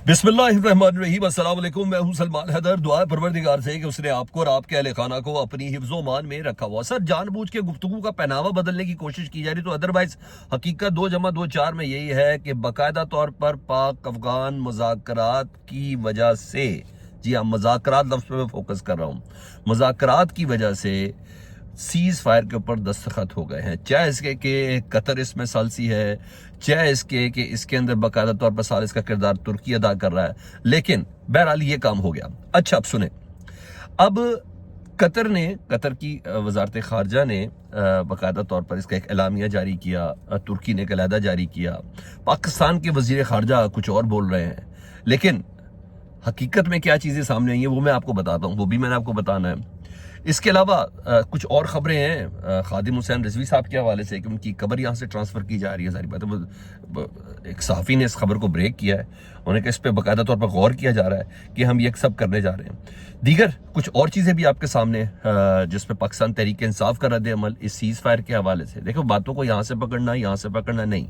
बिस्मिल्लाहिर्रहमानिर्रहीम, अस्सलाम वालेकुम। मैं हूं सलमान हैदर। दुआ है परवरदिगार से कि उसने आपको और आपके अहले खाना को अपनी हिफ्ज़ो मान में रखा हुआ। सर, जानबूझ के गुफ्तगू का पहनावा बदलने की कोशिश की जा रही, तो अदरवाइज हकीकत 2+2=4 में यही है कि बाकायदा तौर पर पाक अफगान मुज़ाकरात की वजह से, जी हाँ, मुज़ाकरात लफ्ज़ पे मैं फोकस कर रहा हूँ, मुज़ाकरात की वजह से सीज फायर के ऊपर दस्तखत हो गए हैं। चाहे इसके कि कतर इसमें सालसी है, चाहे इसके कि इसके अंदर बाकायदा तौर पर सालिस का किरदार तुर्की अदा कर रहा है, लेकिन बहरहाल ये काम हो गया। अच्छा, अब सुने। अब कतर की वजारत खारजा ने बाकायदा तौर पर इसका एक एलामिया जारी किया, तुर्की ने एक अलहदा जारी किया। पाकिस्तान के वजीर खारजा कुछ और बोल रहे हैं, लेकिन हकीकत में क्या चीज़ें सामने आई हैं वो मैं आपको बताता हूँ, वो भी मैंने आपको बताना है। इसके अलावा कुछ और खबरें हैं खादिम हुसैन रिजवी साहब के हवाले से कि उनकी कब्र यहाँ से ट्रांसफ़र की जा रही है। सारी बात है, एक सहाफ़ी ने इस खबर को ब्रेक किया है। उन्होंने कहा इस पर बाकायदा तौर पर गौर किया जा रहा है कि हम ये सब करने जा रहे हैं। दीगर कुछ और चीज़ें भी आपके सामने, जिसमें पाकिस्तान तहरीक इंसाफ का रद्द अमल इस सीज़ फायर के हवाले से। देखो, बातों को यहाँ से पकड़ना, यहाँ से पकड़ना नहीं।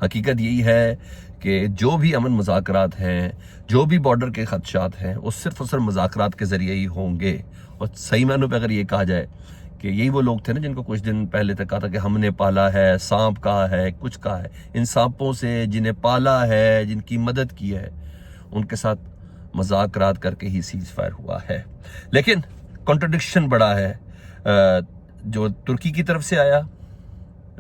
हकीकत यही है कि जो भी अमन मुज़ाकरात हैं, जो भी बॉर्डर के खदशात हैं, वो सिर्फ और सिर्फ मुज़ाकरात के ज़रिए ही होंगे। और सही मायनों पे अगर ये कहा जाए कि यही वो लोग थे ना जिनको कुछ दिन पहले तक कहा था कि हमने पाला है, सांप कहा है, कुछ कहा है, इन सांपों से जिन्हें पाला है, जिनकी मदद की है, उनके साथ मुज़ाकरात करके ही सीज फायर हुआ है। लेकिन कॉन्ट्रडिक्शन बड़ा है, जो तुर्की की तरफ से आया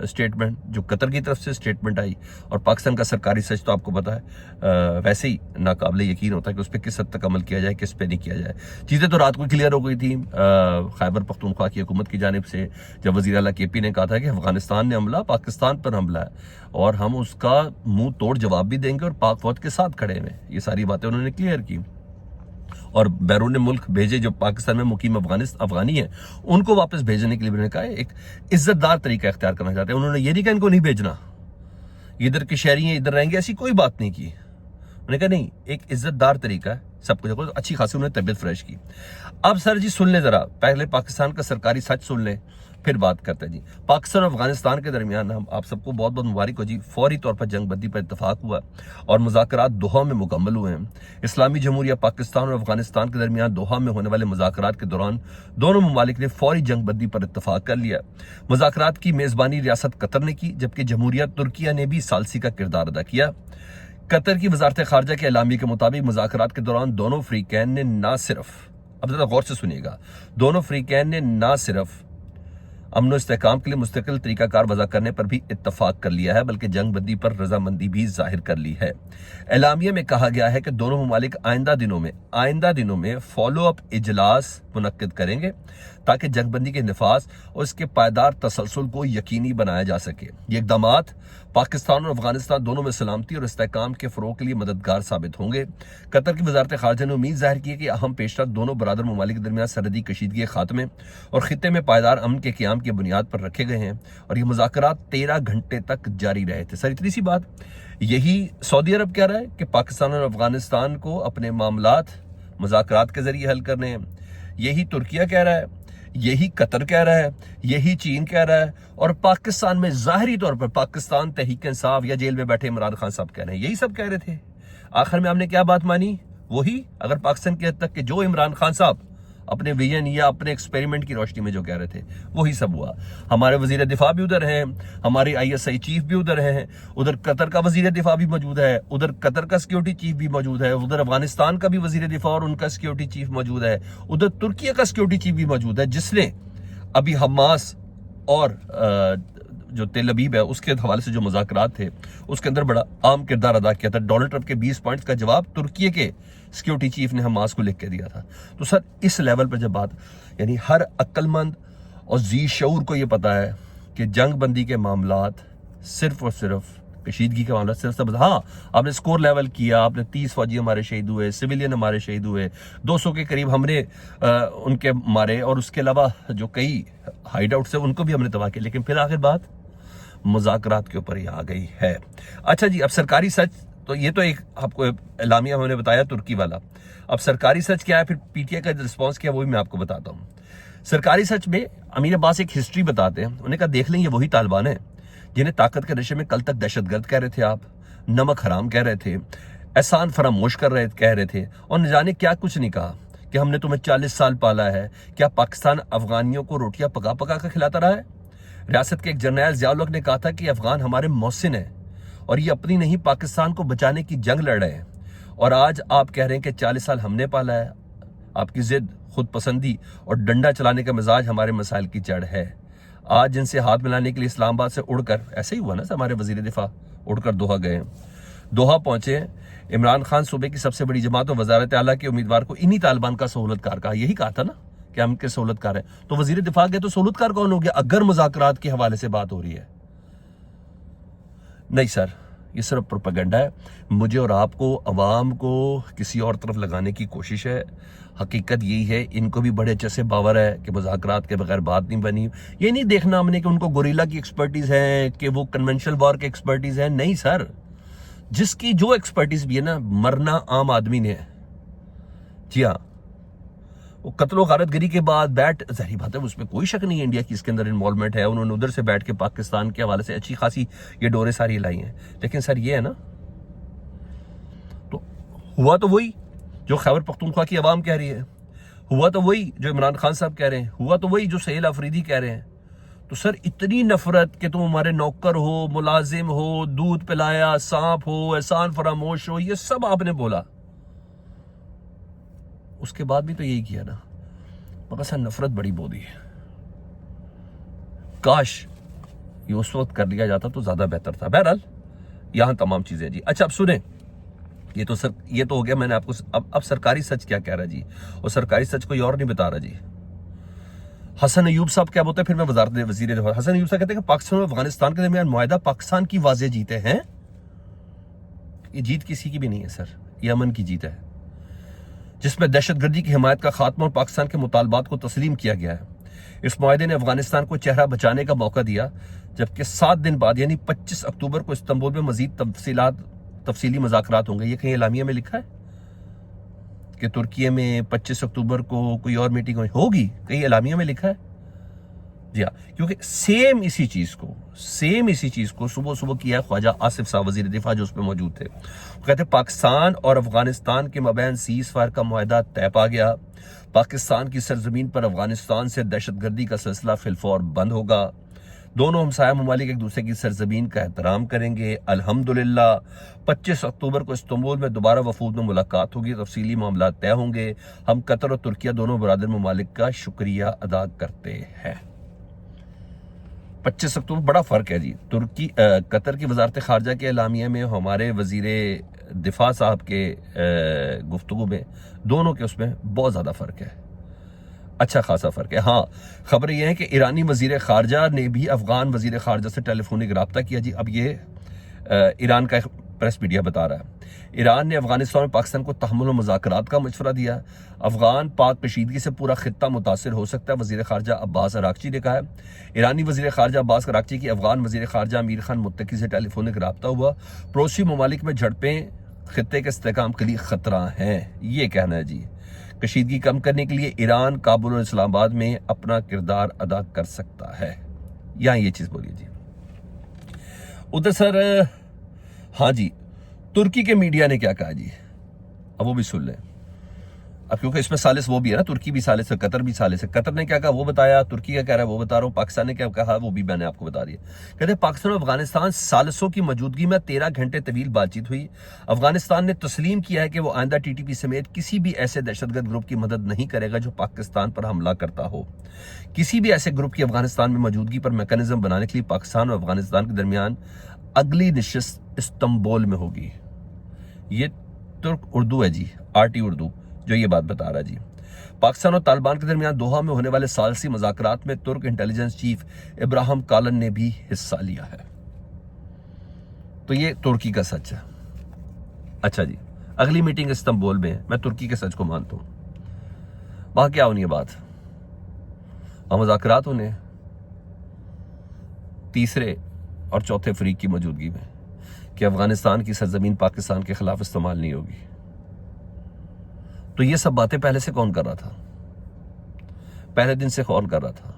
स्टेटमेंट, जो कतर की तरफ से स्टेटमेंट आई, और पाकिस्तान का सरकारी सच तो आपको पता है, वैसे ही नाकाबिले यकीन होता है कि उस पर किस हद तक अमल किया जाए, किस पे नहीं किया जाए। चीज़ें तो रात को क्लियर हो गई थी खैबर पख्तूनख्वा की हुकूमत की जानिब से, जब वज़ीर आला KP ने कहा था कि अफगानिस्तान ने हमला, पाकिस्तान पर हमला है और हम उसका मुंह तोड़ जवाब भी देंगे और पाक फौज के साथ खड़े हैं। ये सारी बातें उन्होंने क्लियर की। और बैरून मुल्क भेजे जो पाकिस्तान में मुकीम अफगानी है, उनको वापस भेजने के लिए उन्होंने कहा एक इज्जतदार तरीका इख्तियार करना चाहते हैं। उन्होंने ये नहीं कहा इनको नहीं भेजना, इधर के शहरी हैं इधर रहेंगे, ऐसी कोई बात नहीं की। उन्होंने कहा नहीं, एक इज्जतदार तरीका है, सब कुछ। तो अच्छी खासी उन्होंने तबीयत फ्रेश की। अब सर जी सुन ले जरा, पहले पाकिस्तान का सरकारी सच सुन ले, फिर बात करते हैं जी। पाकिस्तान और अफगानिस्तान के दरमियान हम आप सबको बहुत बहुत मुबारक हो जी, फौरी तौर पर जंग बंदी पर इत्तफाक हुआ और मुज़ाकरात दोहा में मुकम्मल हुए हैं। इस्लामी जमहूरिया पाकिस्तान और अफगानिस्तान के दरमियान दोहा में होने वाले मुज़ाकरात के दौरान दोनों ममालिक ने फौरी जंग बंदी पर इत्तफाक कर लिया। मुज़ाकरात की मेज़बानी रियासत कतर ने की, जबकि जमहूरिया तुर्किया ने भी सालसी का किरदार अदा किया। कतर की वजारत खारजा के एलामी के मुताबिक मुज़ाकरात के दौरान दोनों फ्रीकैन ने ना सिर्फ, अब ज़रा गौर से सुनिएगा, दोनों फ्रीकैन ने ना सिर्फ अमन इस्तेहकाम के लिए मुस्तकिल तरीकाकार वज़ा करने पर भी इत्तफाक कर लिया है, बल्कि जंग बंदी पर रजामंदी भी जाहिर कर ली है। एलामिया में कहा गया है कि दोनों ममालिक आइंदा दिनों में फॉलो अप इजलास मुनक्किद करेंगे ताकि जंग बंदी के नफाज और इसके पायदार तसलसल को यकीनी बनाया जा सके। ये इक़दामात पाकिस्तान और अफगानिस्तान दोनों में सलामती और इस्तेहकाम के फ़रोग़ के लिए मददगार साबित होंगे। कतर की वजारत खारजा ने उम्मीद जाहिर की है कि अहम पेशरफ दोनों बरादर ममालिक के दरमियान सरहदी कशीदगी के खात्मे और खित्ते में पायदार अमन के क़याम की बुनियाद पर रखे गए हैं और ये मुज़ाकरात 13 घंटे तक जारी रहे थे। सर, इतनी सी बात, यही सऊदी अरब कह रहा है कि पाकिस्तान और अफगानिस्तान को अपने मामलात मुज़ाकरात के जरिए हल करने हैं, यही तुर्किया कह रहा है, यही कतर कह रहा है, यही चीन कह रहा है, और पाकिस्तान में ज़ाहिरी तौर पर पाकिस्तान तहरीक इंसाफ या जेल में बैठे इमरान खान साहब कह रहे हैं, यही सब कह रहे थे। आखिर में हमने क्या बात मानी? वही, अगर पाकिस्तान की हद तक कि जो इमरान खान साहब अपने विजन या अपने एक्सपेरिमेंट की रोशनी में जो कह रहे थे वही सब हुआ। हमारे वजीर दिफा भी उधर हैं, हमारे ISI चीफ भी उधर हैं, उधर कतर का वजीर दिफा भी मौजूद है, उधर कतर का सिक्योरिटी चीफ भी मौजूद है, उधर अफगानिस्तान का भी वजीर दिफा और उनका सिक्योरिटी चीफ मौजूद है, उधर तुर्किया का सिक्योरिटी चीफ भी मौजूद है, जिसने अभी हमास और जो तेल अबीब है उसके हवाले से जो मुज़ाकरात थे उसके अंदर बड़ा आम किरदार अदा किया था। डोनाल्ड ट्रंप के 20 पॉइंट्स का जवाब तुर्की के सिक्योरिटी चीफ ने हमास को लिख के दिया था। तो सर, इस लेवल पर जब बात, यानी हर अक्लमंद और जी शऊर को ये पता है कि जंग बंदी के मामलात सिर्फ और सिर्फ कशीदगी का मामला सिर्फ, हाँ, आपने स्कोर लेवल किया, आपने 30 फौजी हमारे शहीद हुए, सिविलियन हमारे शहीद हुए, 200 के करीब हमने उनके मारे, और उसके अलावा जो कई हाइड आउट्स है उनको भी हमने तबाह किया, लेकिन फिर आखिर बात मुज़ाकरात के ऊपर ही आ गई है। अच्छा जी, अब सरकारी सच, तो ये तो एक आपको एलामिया हमने बताया तुर्की वाला। अब सरकारी सच क्या है, फिर PTI का रिस्पॉन्स क्या है, वो भी मैं आपको बताता हूँ। सरकारी सच में अमीर अब्बास एक हिस्ट्री बताते हैं। उन्होंने कहा देख लें, ये वही तालिबान है जिन्हें ताकत के नशे में कल तक दहशतगर्द कह रहे थे आप, नमक हराम कह रहे थे, एहसान फरामोश कह रहे थे और न जाने क्या कुछ नहीं कहा कि हमने तुम्हें 40 साल पाला है। क्या पाकिस्तान अफगानियों को रोटियां पका पका कर खिलाता रहा है? रियासत के एक जर्नैल ज़िया-उल-हक ने कहा था कि अफगान हमारे मोहसिन हैं और ये अपनी नहीं पाकिस्तान को बचाने की जंग लड़ रहे हैं। और आज आप कह रहे हैं कि 40 साल हमने पाला है। आपकी जिद, खुद पसंदी और डंडा चलाने का मिजाज हमारे मसाइल की जड़ है। आज जिनसे हाथ मिलाने के लिए इस्लामाबाद से उड़कर, ऐसे ही हुआ ना, हमारे वजीर दिफा उड़कर दोहा गए, दोहा पहुंचे। इमरान खान सूबे की सबसे बड़ी जमात और वजारत आला के उम्मीदवार को इन्हीं तालिबान का सहूलतकार कहा। यही कहा था ना कि हम इनके सहूलतकार हैं। तो वजीर दिफा गए तो सहूलतकार कौन हो गया अगर मुज़ाकरात के हवाले से बात हो रही है? नहीं सर, ये सिर्फ प्रोपेगेंडा है। मुझे और आपको, अवाम को किसी और तरफ लगाने की कोशिश है। हकीकत यही है, इनको भी बड़े अच्छे से बावर है कि मुज़ाकरात के बगैर बात नहीं बनी। ये नहीं देखना हमने कि उनको गोरिल्ला की एक्सपर्टीज है, कि वो कन्वेंशनल वॉर की एक्सपर्टीज है। नहीं सर, जिसकी जो एक्सपर्टीज भी है ना, मरना आम आदमी ने है। जी हाँ, वो कत्लो गारतगिरी के बाद जाहिर बात है उसमें कोई शक नहीं है इंडिया की इसके अंदर इन्वॉल्वमेंट है। उन्होंने उधर से बैठ के पाकिस्तान के हवाले से अच्छी खासी ये डोरे सारी लाई हैं। लेकिन सर ये है ना, तो हुआ तो वही जो खैबर पख्तूनख्वा की आवाम कह रही है, हुआ तो वही जो इमरान खान साहब कह रहे हैं, हुआ तो वही जो सहेल अफरीदी कह रहे हैं। तो सर इतनी नफरत कि तुम हमारे नौकर हो, मुलाजिम हो, दूध पिलाया, सांप हो, एहसान फरामोश हो, ये सब आपने बोला। उसके बाद भी तो यही किया ना। मगर सर नफरत बड़ी बोधी है। काश ये उस वक्त कर लिया जाता तो ज्यादा बेहतर था। बहरहाल यहां तमाम चीजें जी। अच्छा अब सुने, ये तो हो गया मैंने आपको। अब सरकारी सच क्या कह रहा है जी, और सरकारी सच कोई और नहीं बता रहा जी। हसन अयूब साहब क्या बोलते हैं, फिर मैं वजीर हसन अयूब साहब कहते हैं कि पाकिस्तान और अफगानिस्तान के दरमियान मुआहदा पाकिस्तान की वाज़ेह जीते हैं। ये जीत किसी की भी नहीं है सर, ये अमन की जीत है जिसमें दहशतगर्दी की हिमायत का खात्मा और पाकिस्तान के मुतालबात को तस्लीम किया गया है। इस मुआहदे ने अफगानिस्तान को चेहरा बचाने का मौका दिया, जबकि 7 दिन बाद यानी 25 अक्टूबर को इस्तांबुल में मजीद तफसीली मुज़ाकरात होंगे। ये कहीं एलामिया में लिखा है कि तुर्की में 25 अक्टूबर को कोई और मीटिंग होगी? कहीं एलामिया में लिखा है? जी हाँ, क्योंकि सेम इसी चीज को सुबह सुबह किया है ख्वाजा आसिफ साहब वजीर दिफा जो उसमें मौजूद थे। वो कहते पाकिस्तान और अफगानिस्तान के मबैन सीज फायर का मुआहदा तय पा गया। पाकिस्तान की सरजमीन पर अफगानिस्तान से दहशतगर्दी का सिलसिला फिलफौर बंद होगा। दोनों हमसाया ममालिक एक दूसरे की सरजमीन का एहतराम करेंगे। अल्हम्दुलिल्लाह 25 अक्टूबर को इस्तांबुल में दोबारा वफूद में मुलाकात होगी, तफसीली मामला तय होंगे। हम कतर और तुर्किया दोनों बरादर ममालिक का शुक्रिया अदा करते हैं। 25 अक्टूबर बड़ा फर्क है जी। कतर की वजारत खारजा के एलामिया में, हमारे वजीरे दिफा साहब के गुफ्तगू में, दोनों के उसमें बहुत ज़्यादा फ़र्क है, अच्छा खासा फ़र्क है। हाँ, खबर यह है कि ईरानी वजीर खारजा ने भी अफगान वजीर खारजा से टेलीफोनिक रब्ता किया जी। अब ये ईरान का एक प्रेस मीडिया बता रहा है। ईरान ने अफगानिस्तान में पाकिस्तान को तहम्मुल और मुज़ाकरात का मशवरा दिया। अफगान पाक कशीदगी से पूरा खित्ता मुतासर हो सकता है, वजीर खारजा अब्बास अरागची ने कहा है। ईरानी वजीर खारजा अब्बास अरागची की अफगान वजीर खारजा अमीर खान मुत्तकी से टेलीफोनिक रब्ता हुआ। पड़ोसी ममालिक में झड़पें खित्ते के इस्तेहकाम के लिए खतरा हैं, ये कहना है जी। कशीदगी कम करने के लिए ईरान काबुल और इस्लामाबाद में अपना किरदार अदा कर सकता है। यहाँ ये चीज़ बोलिए जी। उधर सर हाँ जी, तुर्की के मीडिया ने क्या कहा जी, अब वो भी सुन लें। अब क्योंकि इसमें सालिस वो भी है ना, तुर्की भी सालिस है, कतर भी सालिस है। कतर ने क्या कहा वो बताया, तुर्की क्या कह रहा है वो बता रहा हूँ, पाकिस्तान ने क्या कहा वो भी मैंने आपको बता दिया। कहते हैं पाकिस्तान और अफगानिस्तान सालिसों की मौजूदगी में 13 घंटे तवील बातचीत हुई। अफगानिस्तान ने तस्लीम किया है कि वो आइंदा TTP समेत किसी भी ऐसे दहशतगर्द ग्रुप की मदद नहीं करेगा जो पाकिस्तान पर हमला करता हो। किसी भी ऐसे ग्रुप की अफगानिस्तान में मौजूदगी पर मैकेनिज्म बनाने के लिए पाकिस्तान और अफगानिस्तान के दरमियान अगली नशिस्त इस्तांबुल में होगी। ये तुर्क उर्दू है जी, RT उर्दू जो ये बात बता रहा है जी। पाकिस्तान और तालिबान के दरमियान दोहा में होने वाले सालसी मुज़ाकरात में तुर्क इंटेलिजेंस चीफ इब्राहिम कालन ने भी हिस्सा लिया है। तो ये तुर्की का सच है। अच्छा जी, अगली मीटिंग इस्तांबुल में, मैं तुर्की के सच को मानता हूं। वहां क्या होनी है बात, और मुज़ाकरात होने तीसरे और चौथे फरीक की मौजूदगी में कि अफगानिस्तान की सरजमीन पाकिस्तान के खिलाफ इस्तेमाल नहीं होगी। तो ये सब बातें पहले से कौन कर रहा था, पहले दिन से कौन कर रहा था?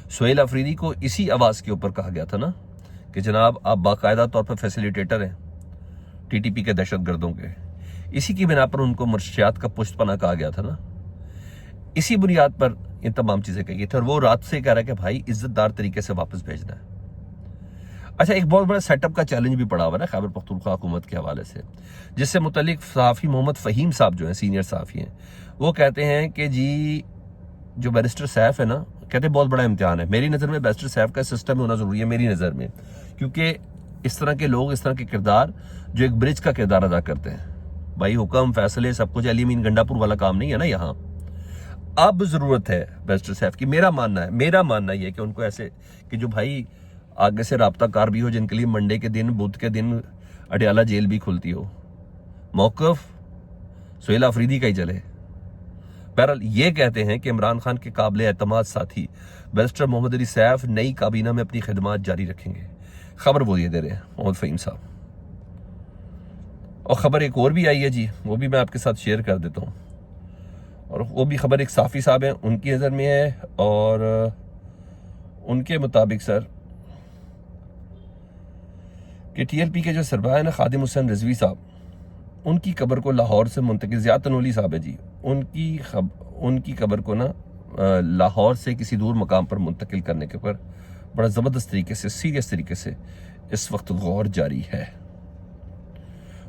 सुहेल अफरीदी को इसी आवाज के ऊपर कहा गया था ना कि जनाब आप बाकायदा तौर पर फैसिलिटेटर हैं, टीटीपी के दहशतगर्दों के। इसी की बिना पर उनको मुर्शियात का पुष्टपना कहा गया था ना, इसी बुनियाद पर इन तमाम चीजें कही थी। और वो रात से कह रहा है कि भाई इज्जतदार तरीके से वापस भेजना है। अच्छा, एक बहुत बड़ा सेटअप का चैलेंज भी पड़ा हुआ है खैबर पख्तूनख्वा हुकूमत के हवाले से, जिससे मुतल्लिक सहाफ़ी मोहम्मद फ़हीम साहब जो हैं, सीनियर सहाफ़ी हैं, वो कहते हैं कि जी जो बैरिस्टर सैफ है ना, कहते हैं बहुत बड़ा इम्तिहान है। मेरी नज़र में बैरिस्टर सैफ का सिस्टम होना ज़रूरी है, मेरी नज़र में, क्योंकि इस तरह के लोग, इस तरह के किरदार जो एक ब्रिज का किरदार अदा करते हैं। भाई हुक्म फैसले सब कुछ अली अमीन गंडापुर वाला काम नहीं है ना यहाँ। अब ज़रूरत है बैरिस्टर सैफ की। मेरा मानना ये है कि उनको ऐसे कि जो भाई आगे से राब्ता कार भी हो, जिनके लिए मंडे के दिन, बुध के दिन अडयाला जेल भी खुलती हो। मौक़िफ़ सुहेल आफरीदी का ही चले। बहरहाल ये कहते हैं कि इमरान खान के काबिल एतमाद साथी बैरिस्टर मोहम्मद अली सैफ नई काबीना में अपनी खिदमात जारी रखेंगे। खबर वो ये दे रहे हैं मोहम्मद फ़हीम साहब। और ख़बर एक और भी आई है जी, वो भी मैं आपके साथ शेयर कर देता हूँ। और वो भी खबर एक साफ़ी साहब हैं, उनकी नज़र में है। और उनके मुताबिक सर कि टीएलपी के जो सरबराह है ना, खादिम हुसैन रिजवी साहब, उनकी कब्र को लाहौर से मुंतकिल, ज़िया तनोली साहब है जी, उनकी कब्र को ना लाहौर से किसी दूर मकाम पर मुंतकिल करने के ऊपर बड़ा ज़बरदस्त तरीके से, सीरियस तरीके से इस वक्त गौर जारी है।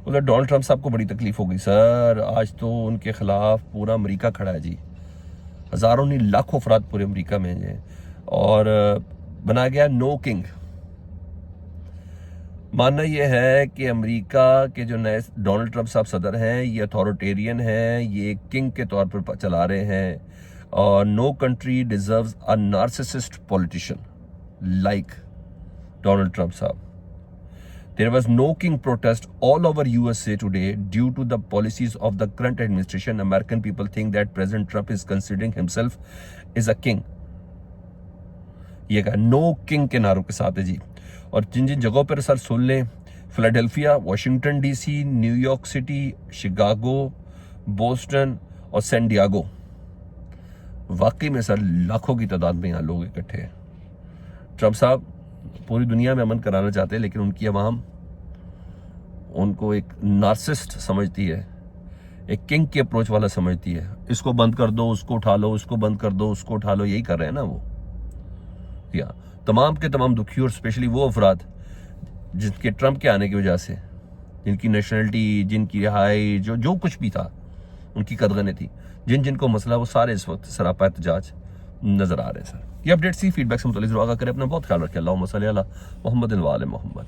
उधर डोनाल्ड ट्रंप साहब को बड़ी तकलीफ हो गई सर। आज तो उनके खिलाफ पूरा अमेरिका खड़ा है जी, हज़ारों नहीं लाखों अफराद पूरे अमेरिका में हैं। और बना गया नो किंग। मानना यह है कि अमेरिका के जो नए डोनाल्ड ट्रंप साहब सदर हैं, ये अथॉरिटेरियन हैं, ये किंग के तौर पर चला रहे हैं। और no country deserves a narcissist politician like Donald Trump साहब। There was no king protest all over USA today due to the policies of the current administration. American people think that President Trump is considering himself is a king. ये कहा no king के नारों के साथ है जी। और जिन जिन जगहों पर सर सुन लें, Philadelphia, Washington DC, New York city, Chicago, Boston और सैन डियागो, वाकई में सर लाखों की तादाद में यहाँ लोग इकट्ठे हैं। ट्रंप साहब पूरी दुनिया में अमन कराना चाहते हैं, लेकिन उनकी आवाम उनको एक नार्सिस्ट समझती है, एक किंग की अप्रोच वाला समझती है। इसको बंद कर दो, उसको उठा लो, उसको बंद कर दो, उसको उठा लो, यही कर रहे हैं ना वो। या तमाम के तमाम दुखी, और स्पेशली वो अफराद जिनके ट्रंप के आने की वजह से, जिनकी नेशनलिटी, जिनकी रिहाई, जो कुछ भी था, उनकी कदगने थी, जिनको मसला, वो सारे इस वक्त सरापा एहतजाज नजर आ रहे हैं सर। ये अपडेट सी फीडबैक से मुतल्लिक जरूर आगा करें। अपना बहुत ख्याल रखें। अल्लाहुम्मा सल्ली अला मुहम्मद व आले मुहम्मद।